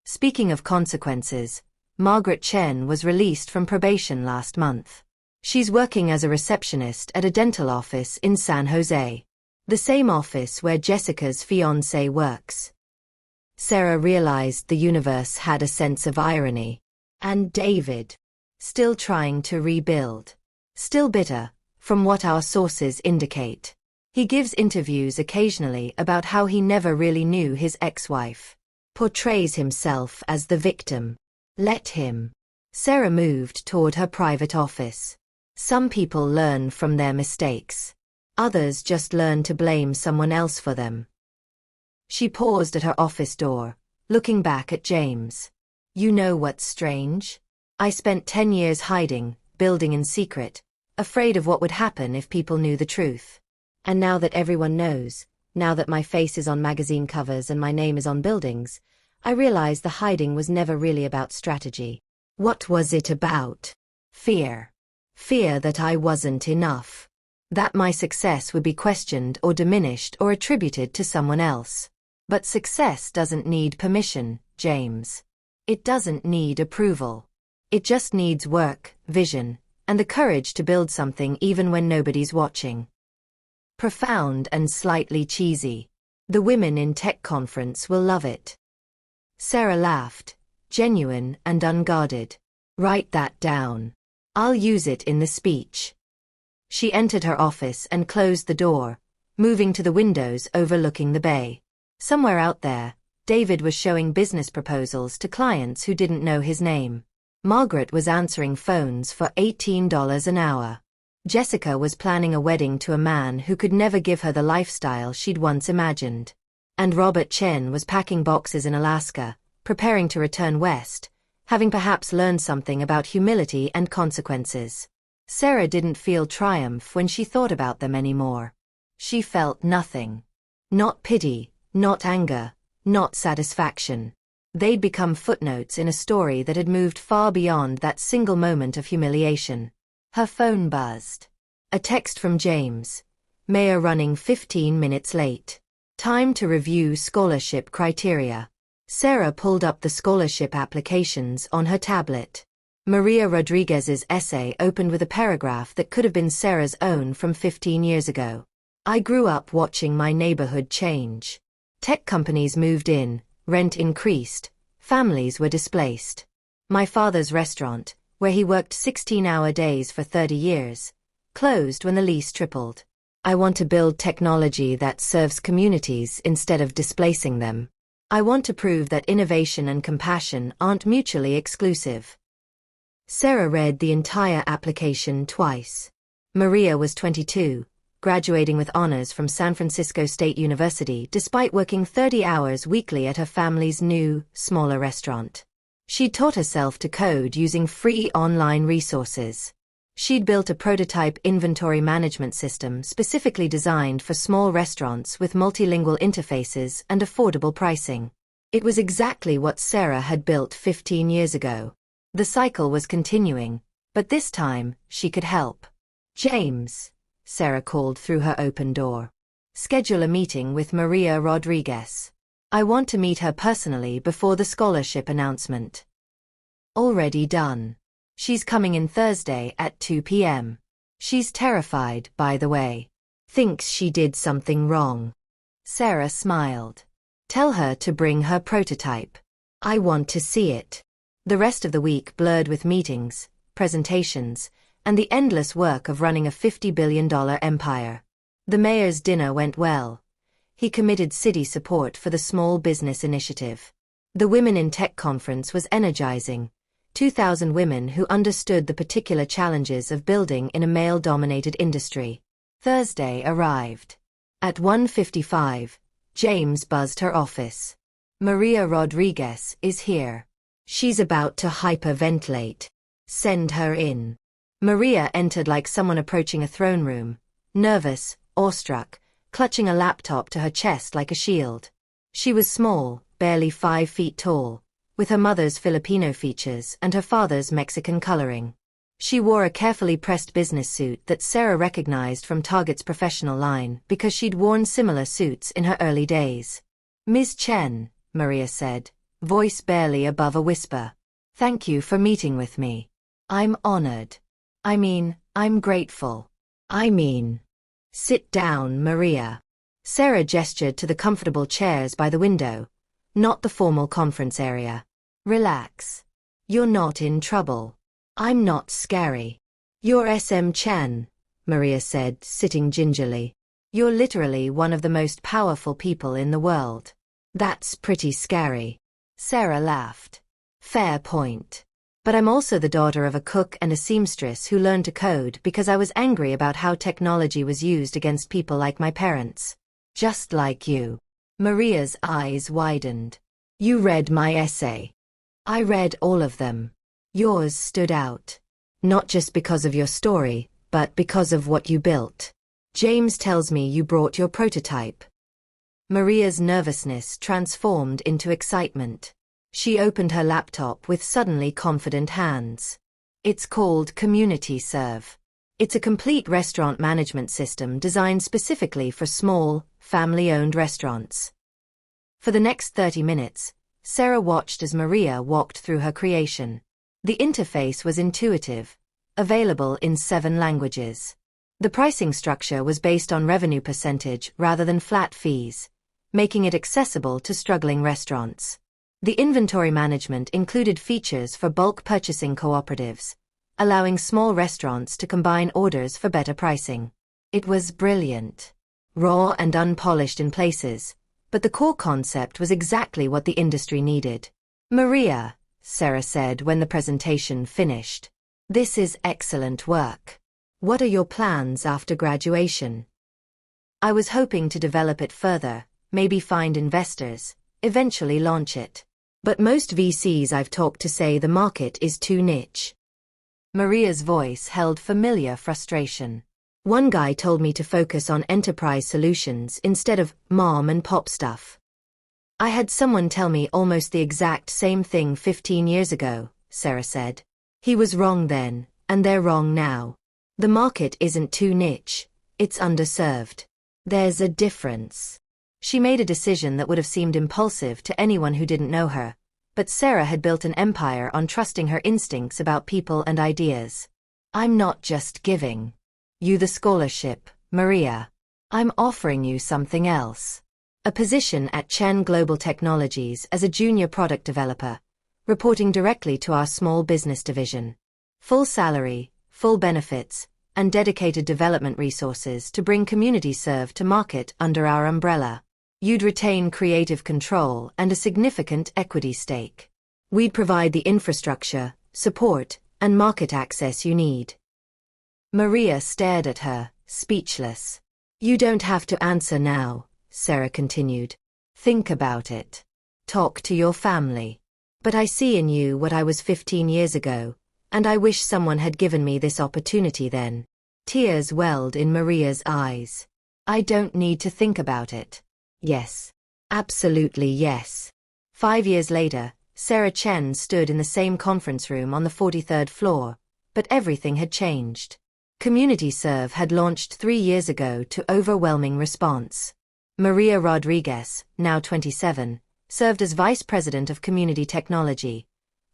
Speaking of consequences, Margaret Chen was released from probation last month. She's working as a receptionist at a dental office in San Jose. The same office where Jessica's fiancé works. Sarah realized the universe had a sense of irony. And David. Still trying to rebuild. Still bitter, from what our sources indicate. He gives interviews occasionally about how he never really knew his ex-wife. Portrays himself as the victim. Let him. Sarah moved toward her private office. Some people learn from their mistakes. Others just learn to blame someone else for them. She paused at her office door, looking back at James. You know what's strange? I spent 10 years hiding, building in secret, afraid of what would happen if people knew the truth. And now that everyone knows, now that my face is on magazine covers and my name is on buildings, I realize the hiding was never really about strategy. What was it about? Fear. Fear that I wasn't enough. That my success would be questioned or diminished or attributed to someone else. But success doesn't need permission, James. It doesn't need approval. It just needs work, vision, and the courage to build something even when nobody's watching. Profound and slightly cheesy. The women in tech conference will love it. Sarah laughed, genuine and unguarded. Write that down. I'll use it in the speech. She entered her office and closed the door, moving to the windows overlooking the bay. Somewhere out there, David was showing business proposals to clients who didn't know his name. Margaret was answering phones for $18 an hour. Jessica was planning a wedding to a man who could never give her the lifestyle she'd once imagined. And Robert Chen was packing boxes in Alaska, preparing to return west, having perhaps learned something about humility and consequences. Sarah didn't feel triumph when she thought about them anymore. She felt nothing. Not pity, not anger, not satisfaction. They'd become footnotes in a story that had moved far beyond that single moment of humiliation. Her phone buzzed. A text from James. Mayor running 15 minutes late. Time to review scholarship criteria. Sarah pulled up the scholarship applications on her tablet. Maria Rodriguez's essay opened with a paragraph that could have been Sarah's own from 15 years ago. I grew up watching my neighborhood change. Tech companies moved in, rent increased, families were displaced. My father's restaurant, where he worked 16-hour days for 30 years, closed when the lease tripled. I want to build technology that serves communities instead of displacing them. I want to prove that innovation and compassion aren't mutually exclusive. Sarah read the entire application twice. Maria was 22, graduating with honors from San Francisco State University despite working 30 hours weekly at her family's new, smaller restaurant. She'd taught herself to code using free online resources. She'd built a prototype inventory management system specifically designed for small restaurants with multilingual interfaces and affordable pricing. It was exactly what Sarah had built 15 years ago. The cycle was continuing, but this time, she could help. James, Sarah called through her open door. Schedule a meeting with Maria Rodriguez. I want to meet her personally before the scholarship announcement. Already done. She's coming in Thursday at 2 p.m. She's terrified, by the way. Thinks she did something wrong. Sarah smiled. Tell her to bring her prototype. I want to see it. The rest of the week blurred with meetings, presentations, and the endless work of running a $50 billion empire. The mayor's dinner went well. He committed city support for the Small Business Initiative. The Women in Tech conference was energizing. 2,000 women who understood the particular challenges of building in a male-dominated industry. Thursday arrived. At 1:55, James buzzed her office. Maria Rodriguez is here. She's about to hyperventilate. Send her in. Maria entered like someone approaching a throne room, nervous, awestruck, clutching a laptop to her chest like a shield. She was small, barely 5 feet tall, with her mother's Filipino features and her father's Mexican coloring. She wore a carefully pressed business suit that Sarah recognized from Target's professional line because she'd worn similar suits in her early days. Ms. Chen, Maria said, voice barely above a whisper. Thank you for meeting with me. I'm honored. I'm grateful. Sit down, Maria. Sarah gestured to the comfortable chairs by the window, not the formal conference area. Relax. You're not in trouble. I'm not scary. You're SM Chen, Maria said, sitting gingerly. You're literally one of the most powerful people in the world. That's pretty scary. Sarah laughed. Fair point. But I'm also the daughter of a cook and a seamstress who learned to code because I was angry about how technology was used against people like my parents. Just like you. Maria's eyes widened. You read my essay. I read all of them. Yours stood out. Not just because of your story, but because of what you built. James tells me you brought your prototype. Maria's nervousness transformed into excitement. She opened her laptop with suddenly confident hands. It's called Community Serve. It's a complete restaurant management system designed specifically for small, family-owned restaurants. For the next 30 minutes, Sarah watched as Maria walked through her creation. The interface was intuitive, available in 7 languages. The pricing structure was based on revenue percentage rather than flat fees, making it accessible to struggling restaurants. The inventory management included features for bulk purchasing cooperatives, allowing small restaurants to combine orders for better pricing. It was brilliant. Raw and unpolished in places, but the core concept was exactly what the industry needed. Maria, Sarah said when the presentation finished. This is excellent work. What are your plans after graduation? I was hoping to develop it further, maybe find investors, eventually launch it. But most VCs I've talked to say the market is too niche. Maria's voice held familiar frustration. One guy told me to focus on enterprise solutions instead of mom and pop stuff. I had someone tell me almost the exact same thing 15 years ago, Sarah said. He was wrong then, and they're wrong now. The market isn't too niche, it's underserved. There's a difference. She made a decision that would have seemed impulsive to anyone who didn't know her, but Sarah had built an empire on trusting her instincts about people and ideas. I'm not just giving you the scholarship, Maria. I'm offering you something else. A position at Chen Global Technologies as a junior product developer, reporting directly to our small business division. Full salary, full benefits, and dedicated development resources to bring CommunityServe to market under our umbrella. You'd retain creative control and a significant equity stake. We'd provide the infrastructure, support, and market access you need. Maria stared at her, speechless. You don't have to answer now, Sarah continued. Think about it. Talk to your family. But I see in you what I was 15 years ago, and I wish someone had given me this opportunity then. Tears welled in Maria's eyes. I don't need to think about it. Yes. Absolutely yes. 5 years later, Sarah Chen stood in the same conference room on the 43rd floor, but everything had changed. CommunityServe had launched 3 years ago to overwhelming response. Maria Rodriguez, now 27, served as Vice President of Community Technology,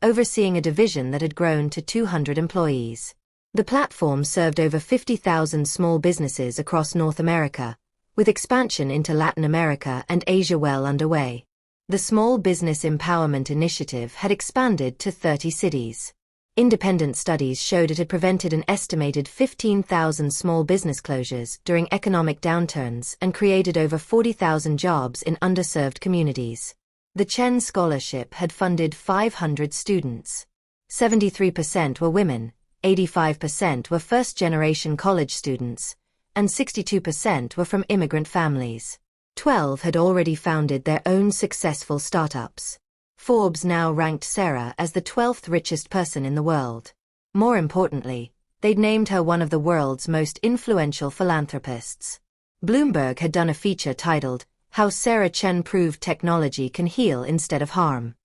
overseeing a division that had grown to 200 employees. The platform served over 50,000 small businesses across North America, with expansion into Latin America and Asia well underway. The Small Business Empowerment Initiative had expanded to 30 cities. Independent studies showed it had prevented an estimated 15,000 small business closures during economic downturns and created over 40,000 jobs in underserved communities. The Chen Scholarship had funded 500 students. 73% were women, 85% were first-generation college students, and 62% were from immigrant families. 12 had already founded their own successful startups. Forbes now ranked Sarah as the 12th richest person in the world. More importantly, they'd named her one of the world's most influential philanthropists. Bloomberg had done a feature titled, How Sarah Chen Proved Technology Can Heal Instead of Harm.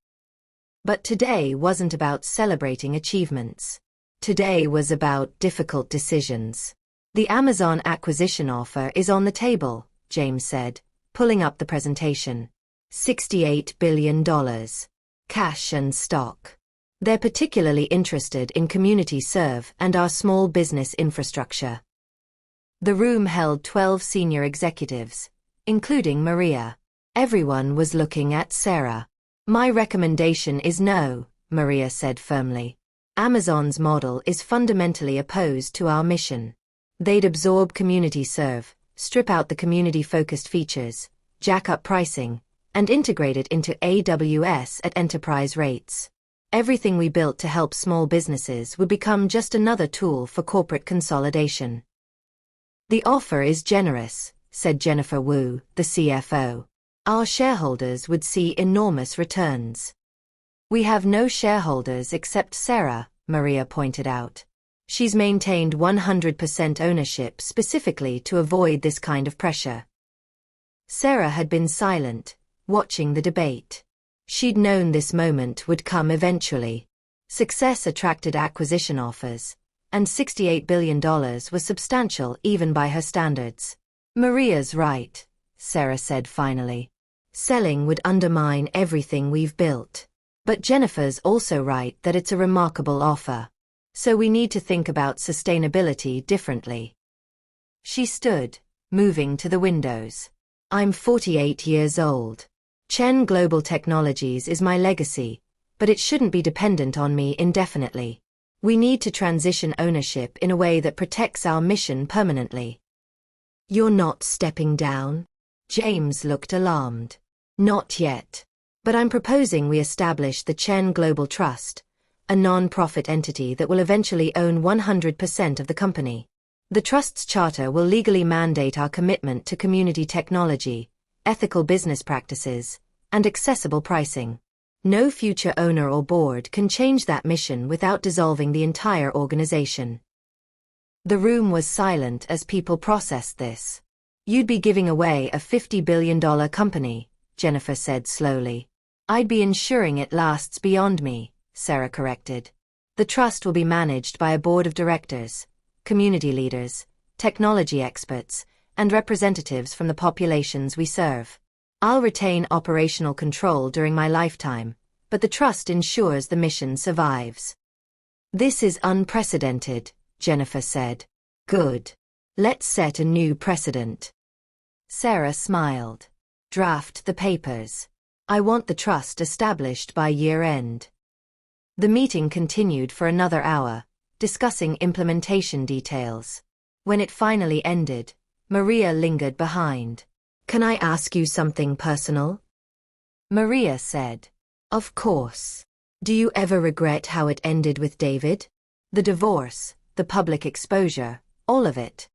But today wasn't about celebrating achievements. Today was about difficult decisions. The Amazon acquisition offer is on the table, James said, pulling up the presentation. $68 billion. Cash and stock. They're particularly interested in CommunityServe and our small business infrastructure. The room held 12 senior executives, including Maria. Everyone was looking at Sarah. My recommendation is no, Maria said firmly. Amazon's model is fundamentally opposed to our mission. They'd absorb CommunityServe, strip out the community-focused features, jack up pricing, and integrate it into AWS at enterprise rates. Everything we built to help small businesses would become just another tool for corporate consolidation. The offer is generous, said Jennifer Wu, the CFO. Our shareholders would see enormous returns. We have no shareholders except Sarah, Maria pointed out. She's maintained 100% ownership specifically to avoid this kind of pressure. Sarah had been silent, watching the debate. She'd known this moment would come eventually. Success attracted acquisition offers, and $68 billion was substantial even by her standards. Maria's right, Sarah said finally. Selling would undermine everything we've built. But Jennifer's also right that it's a remarkable offer. So we need to think about sustainability differently. She stood, moving to the windows. I'm 48 years old. Chen Global Technologies is my legacy, but it shouldn't be dependent on me indefinitely. We need to transition ownership in a way that protects our mission permanently. You're not stepping down? James looked alarmed. Not yet. But I'm proposing we establish the Chen Global Trust, a non-profit entity that will eventually own 100% of the company. The Trust's charter will legally mandate our commitment to community technology, ethical business practices, and accessible pricing. No future owner or board can change that mission without dissolving the entire organization. The room was silent as people processed this. You'd be giving away a $50 billion company, Jennifer said slowly. I'd be ensuring it lasts beyond me, Sarah corrected. The trust will be managed by a board of directors, community leaders, technology experts, and representatives from the populations we serve. I'll retain operational control during my lifetime, but the trust ensures the mission survives. This is unprecedented, Jennifer said. Good. Let's set a new precedent. Sarah smiled. Draft the papers. I want the trust established by year-end. The meeting continued for another hour, discussing implementation details. When it finally ended, Maria lingered behind. Can I ask you something personal? Maria said. Of course. Do you ever regret how it ended with David? The divorce, the public exposure, all of it.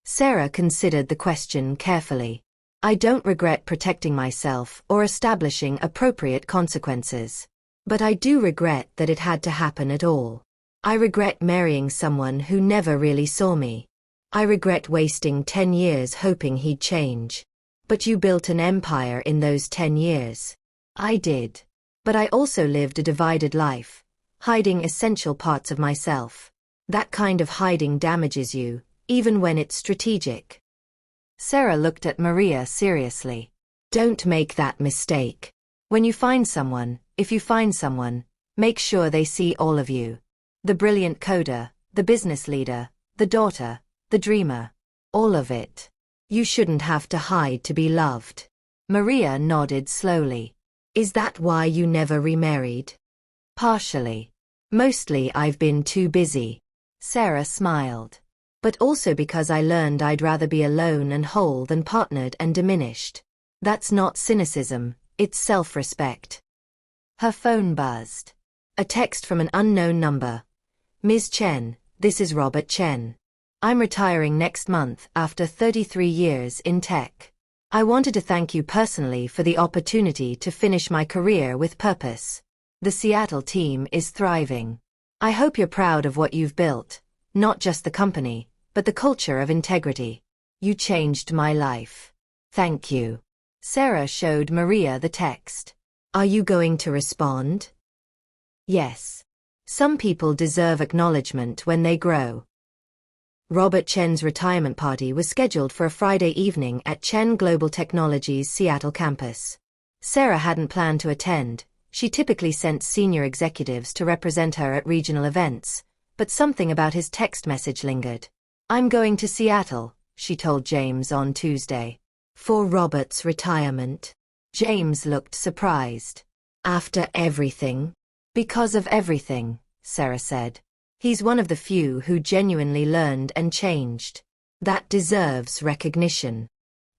Sarah considered the question carefully. I don't regret protecting myself or establishing appropriate consequences. But I do regret that it had to happen at all. I regret marrying someone who never really saw me. I regret wasting 10 years hoping he'd change. But you built an empire in those 10 years. I did. But I also lived a divided life, hiding essential parts of myself. That kind of hiding damages you, even when it's strategic. Sarah looked at Maria seriously. Don't make that mistake. When you find someone, if you find someone, make sure they see all of you. The brilliant coder, the business leader, the daughter, the dreamer. All of it. You shouldn't have to hide to be loved. Maria nodded slowly. Is that why you never remarried? Partially. Mostly I've been too busy. Sarah smiled. But also because I learned I'd rather be alone and whole than partnered and diminished. That's not cynicism, it's self-respect. Her phone buzzed. A text from an unknown number. Ms. Chen, this is Robert Chen. I'm retiring next month after 33 years in tech. I wanted to thank you personally for the opportunity to finish my career with purpose. The Seattle team is thriving. I hope you're proud of what you've built, not just the company, but the culture of integrity. You changed my life. Thank you. Sarah showed Maria the text. Are you going to respond? Yes. Some people deserve acknowledgement when they grow. Robert Chen's retirement party was scheduled for a Friday evening at Chen Global Technologies' Seattle campus. Sarah hadn't planned to attend. She typically sent senior executives to represent her at regional events, but something about his text message lingered. I'm going to Seattle, she told James on Tuesday. For Robert's retirement. James looked surprised. After everything? Because of everything, Sarah said. He's one of the few who genuinely learned and changed. That deserves recognition.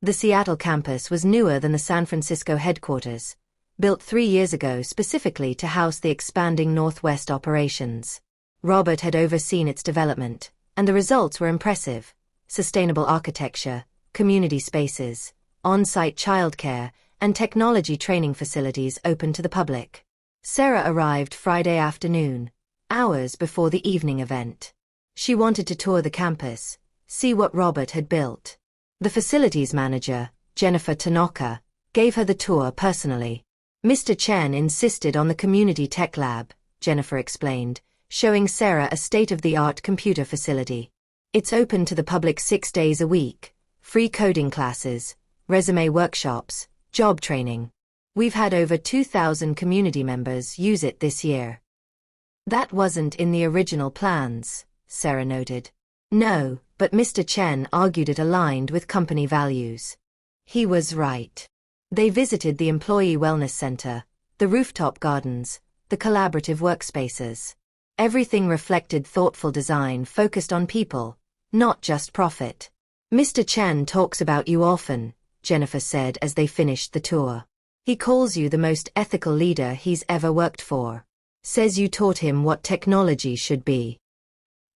The Seattle campus was newer than the San Francisco headquarters, built 3 years ago specifically to house the expanding Northwest operations. Robert had overseen its development, and the results were impressive. Sustainable architecture, community spaces, on-site childcare, and technology training facilities open to the public. Sarah arrived Friday afternoon, hours before the evening event. She wanted to tour the campus, see what Robert had built. The facilities manager, Jennifer Tanaka, gave her the tour personally. Mr. Chen insisted on the community tech lab, Jennifer explained, showing Sarah a state-of-the-art computer facility. It's open to the public 6 days a week, free coding classes, resume workshops, job training. We've had over 2,000 community members use it this year. That wasn't in the original plans, Sarah noted. No, but Mr. Chen argued it aligned with company values. He was right. They visited the Employee Wellness Center, the rooftop gardens, the collaborative workspaces. Everything reflected thoughtful design focused on people, not just profit. Mr. Chen talks about you often, Jennifer said as they finished the tour. He calls you the most ethical leader he's ever worked for. Says you taught him what technology should be.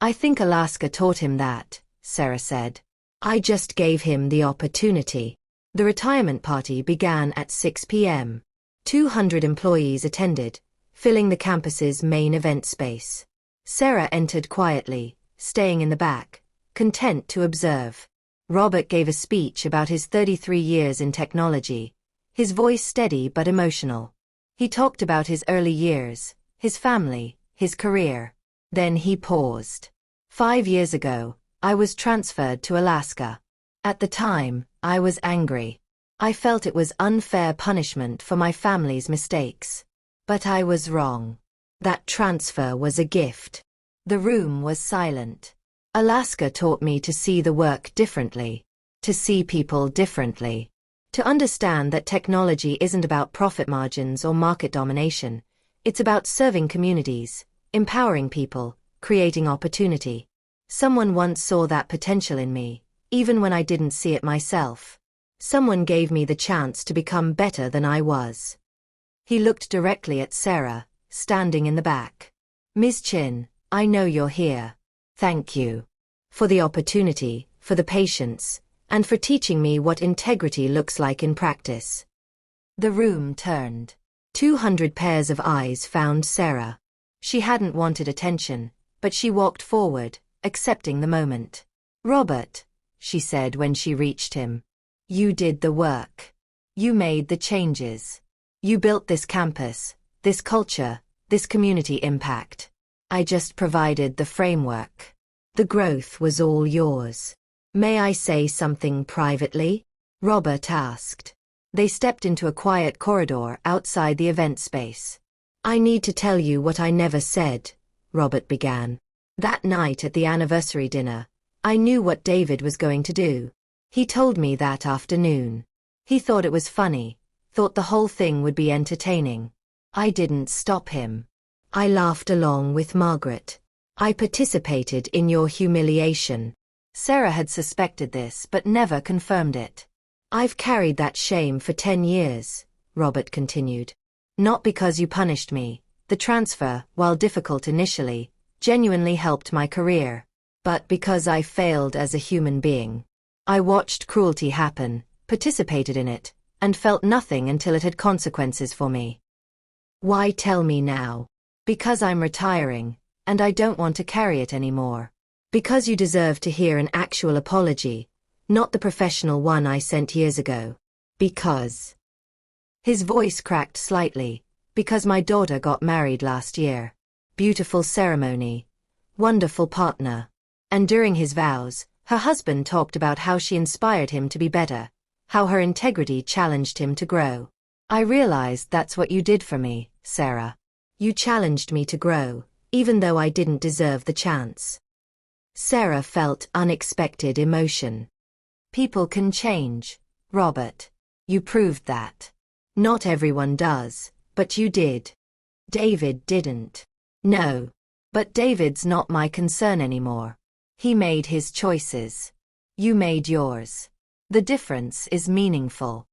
I think Alaska taught him that, Sarah said. I just gave him the opportunity. The retirement party began at 6 p.m. 200 employees attended, filling the campus's main event space. Sarah entered quietly, staying in the back, content to observe. Robert gave a speech about his 33 years in technology, his voice steady but emotional. He talked about his early years, his family, his career. Then he paused. 5 years ago, I was transferred to Alaska. At the time, I was angry. I felt it was unfair punishment for my family's mistakes. But I was wrong. That transfer was a gift. The room was silent. Alaska taught me to see the work differently, to see people differently, to understand that technology isn't about profit margins or market domination. It's about serving communities, empowering people, creating opportunity. Someone once saw that potential in me, even when I didn't see it myself. Someone gave me the chance to become better than I was. He looked directly at Sarah, standing in the back. Ms. Chin, I know you're here. Thank you. For the opportunity, for the patience, and for teaching me what integrity looks like in practice. The room turned. 200 pairs of eyes found Sarah. She hadn't wanted attention, but she walked forward, accepting the moment. Robert, she said when she reached him. You did the work. You made the changes. You built this campus, this culture, this community impact. I just provided the framework. The growth was all yours. May I say something privately? Robert asked. They stepped into a quiet corridor outside the event space. I need to tell you what I never said, Robert began. That night at the anniversary dinner, I knew what David was going to do. He told me that afternoon. He thought it was funny, thought the whole thing would be entertaining. I didn't stop him. I laughed along with Margaret. I participated in your humiliation. Sarah had suspected this but never confirmed it. I've carried that shame for 10 years, Robert continued. Not because you punished me. The transfer, while difficult initially, genuinely helped my career. But because I failed as a human being. I watched cruelty happen, participated in it, and felt nothing until it had consequences for me. Why tell me now? Because I'm retiring, and I don't want to carry it anymore. Because you deserve to hear an actual apology, not the professional one I sent years ago. Because. His voice cracked slightly. Because my daughter got married last year. Beautiful ceremony. Wonderful partner. And during his vows, her husband talked about how she inspired him to be better, how her integrity challenged him to grow. I realized that's what you did for me, Sarah. You challenged me to grow, even though I didn't deserve the chance. Sarah felt unexpected emotion. People can change, Robert. You proved that. Not everyone does, but you did. David didn't. No. But David's not my concern anymore. He made his choices. You made yours. The difference is meaningful.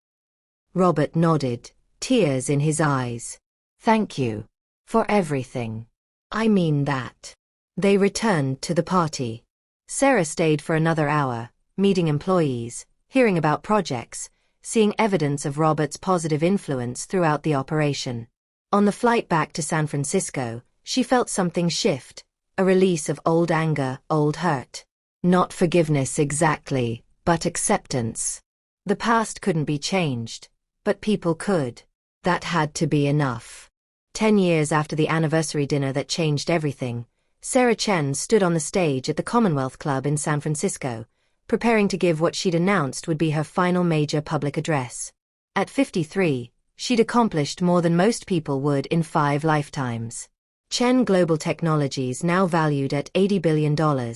Robert nodded, tears in his eyes. Thank you. For everything. I mean that. They returned to the party. Sarah stayed for another hour, meeting employees, hearing about projects, seeing evidence of Robert's positive influence throughout the operation. On the flight back to San Francisco, she felt something shift, a release of old anger, old hurt. Not forgiveness exactly, but acceptance. The past couldn't be changed, but people could. That had to be enough. 10 years after the anniversary dinner that changed everything, Sarah Chen stood on the stage at the Commonwealth Club in San Francisco, preparing to give what she'd announced would be her final major public address. At 53, she'd accomplished more than most people would in 5 lifetimes. Chen Global Technologies, now valued at $80 billion,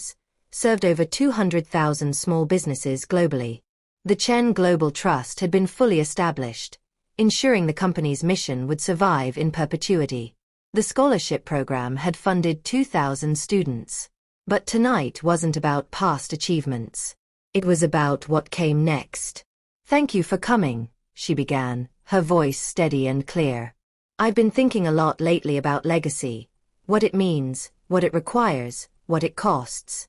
served over 200,000 small businesses globally. The Chen Global Trust had been fully established, ensuring the company's mission would survive in perpetuity. The scholarship program had funded 2,000 students. But tonight wasn't about past achievements. It was about what came next. Thank you for coming, she began, her voice steady and clear. I've been thinking a lot lately about legacy, what it means, what it requires, what it costs.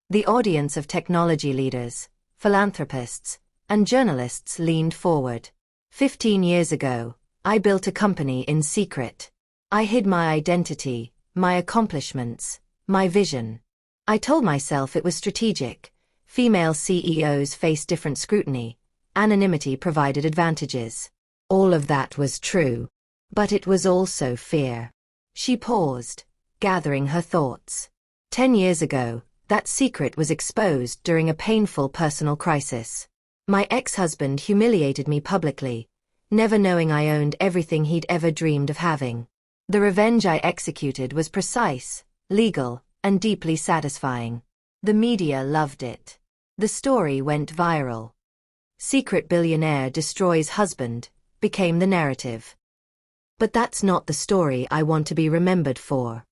The audience of technology leaders, philanthropists, and journalists leaned forward. 15 years ago, I built a company in secret. I hid my identity, my accomplishments, my vision. I told myself it was strategic. Female CEOs face different scrutiny. Anonymity provided advantages. All of that was true. But it was also fear. She paused, gathering her thoughts. 10 years ago, that secret was exposed during a painful personal crisis. My ex-husband humiliated me publicly, never knowing I owned everything he'd ever dreamed of having. The revenge I executed was precise, legal, and deeply satisfying. The media loved it. The story went viral. Secret billionaire destroys husband became the narrative. But that's not the story I want to be remembered for.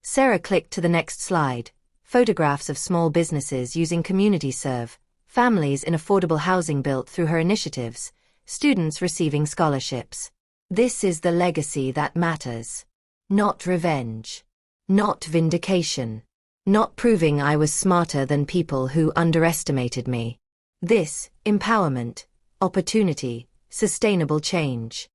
Sarah clicked to the next slide. Photographs of small businesses using community serve, families in affordable housing built through her initiatives, students receiving scholarships. This is the legacy that matters. Not revenge. Not vindication. Not proving I was smarter than people who underestimated me. This, empowerment, opportunity, sustainable change.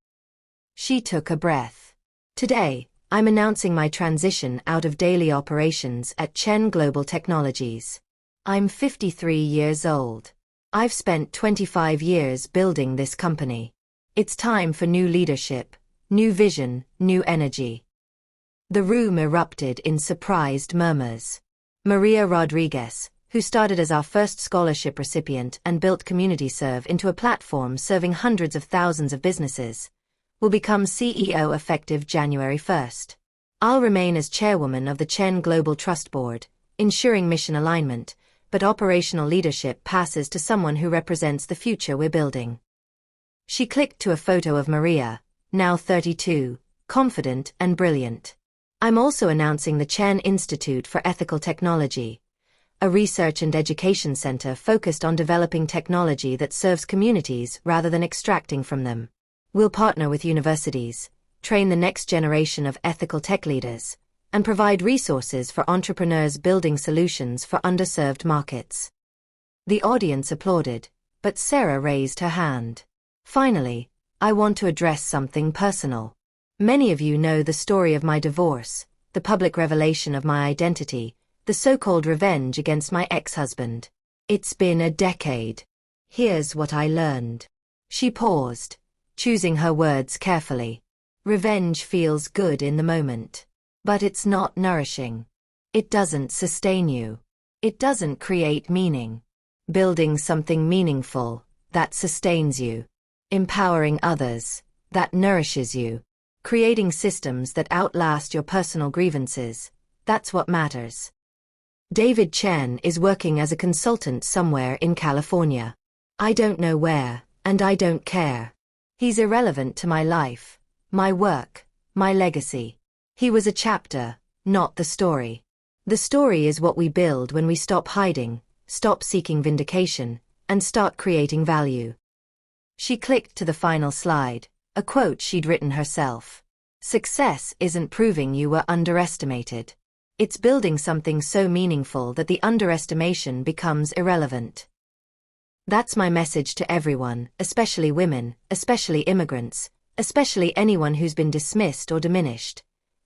She took a breath. Today, I'm announcing my transition out of daily operations at Chen Global Technologies. I'm 53 years old. I've spent 25 years building this company. It's time for new leadership, new vision, new energy. The room erupted in surprised murmurs. Maria Rodriguez, who started as our first scholarship recipient and built CommunityServe into a platform serving hundreds of thousands of businesses, will become CEO effective January 1st. I'll remain as chairwoman of the Chen Global Trust Board, ensuring mission alignment, but operational leadership passes to someone who represents the future we're building. She clicked to a photo of Maria, now 32, confident and brilliant. I'm also announcing the Chen Institute for Ethical Technology, a research and education center focused on developing technology that serves communities rather than extracting from them. We'll partner with universities, train the next generation of ethical tech leaders, and provide resources for entrepreneurs building solutions for underserved markets. The audience applauded, but Sarah raised her hand. Finally, I want to address something personal. Many of you know the story of my divorce, the public revelation of my identity, the so-called revenge against my ex-husband. It's been a decade. Here's what I learned. She paused, choosing her words carefully. Revenge feels good in the moment. But it's not nourishing. It doesn't sustain you. It doesn't create meaning. Building something meaningful, that sustains you. Empowering others, that nourishes you. Creating systems that outlast your personal grievances, that's what matters. David Chen is working as a consultant somewhere in California. I don't know where, and I don't care. He's irrelevant to my life, my work, my legacy. He was a chapter, not the story. The story is what we build when we stop hiding, stop seeking vindication, and start creating value. She clicked to the final slide, a quote she'd written herself. Success isn't proving you were underestimated. It's building something so meaningful that the underestimation becomes irrelevant. That's my message to everyone, especially women, especially immigrants, especially anyone who's been dismissed or diminished.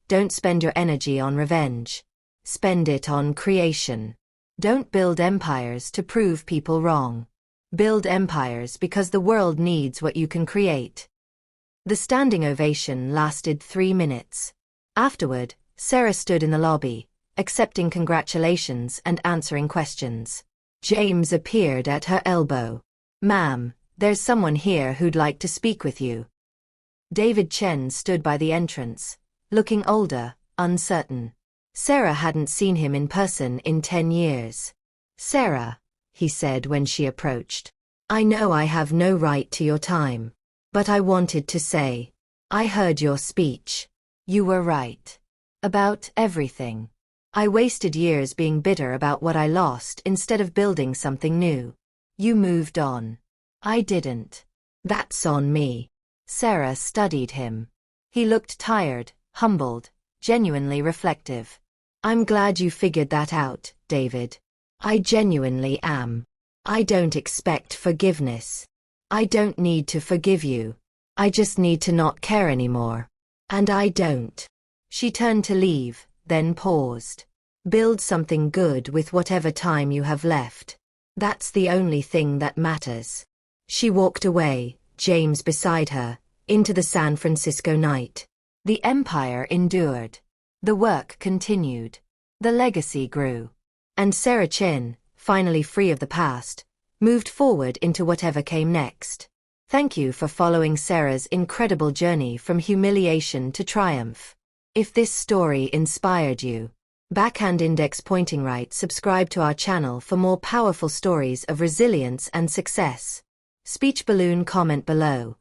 Don't spend your energy on revenge. Spend it on creation. Don't build empires to prove people wrong. Build empires because the world needs what you can create. The standing ovation lasted 3 minutes. Afterward, Sarah stood in the lobby, accepting congratulations and answering questions. James appeared at her elbow. "Ma'am, there's someone here who'd like to speak with you." David Chen stood by the entrance, looking older, uncertain. Sarah hadn't seen him in person in 10 years. "Sarah," he said when she approached, "I know I have no right to your time. But I wanted to say, I heard your speech. You were right. About everything. I wasted years being bitter about what I lost instead of building something new. You moved on. I didn't. That's on me." Sarah studied him. He looked tired, humbled, genuinely reflective. "I'm glad you figured that out, David. I genuinely am. I don't expect forgiveness. I don't need to forgive you. I just need to not care anymore. And I don't." She turned to leave, then paused. "Build something good with whatever time you have left. That's the only thing that matters." She walked away, James beside her, into the San Francisco night. The empire endured. The work continued. The legacy grew. And Sarah Chin, finally free of the past, moved forward into whatever came next. Thank you for following Sarah's incredible journey from humiliation to triumph. If this story inspired you, backhand index pointing right, subscribe to our channel for more powerful stories of resilience and success. Speech balloon comment below.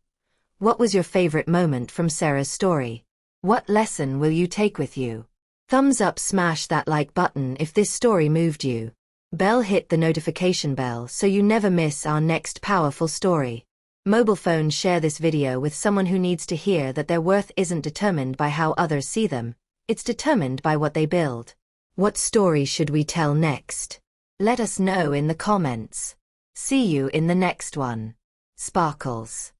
What was your favorite moment from Sarah's story? What lesson will you take with you? Thumbs up, smash that like button if this story moved you. Bell, hit the notification bell so you never miss our next powerful story. Mobile phone, share this video with someone who needs to hear that their worth isn't determined by how others see them, it's determined by what they build. What story should we tell next? Let us know in the comments. See you in the next one. Sparkles.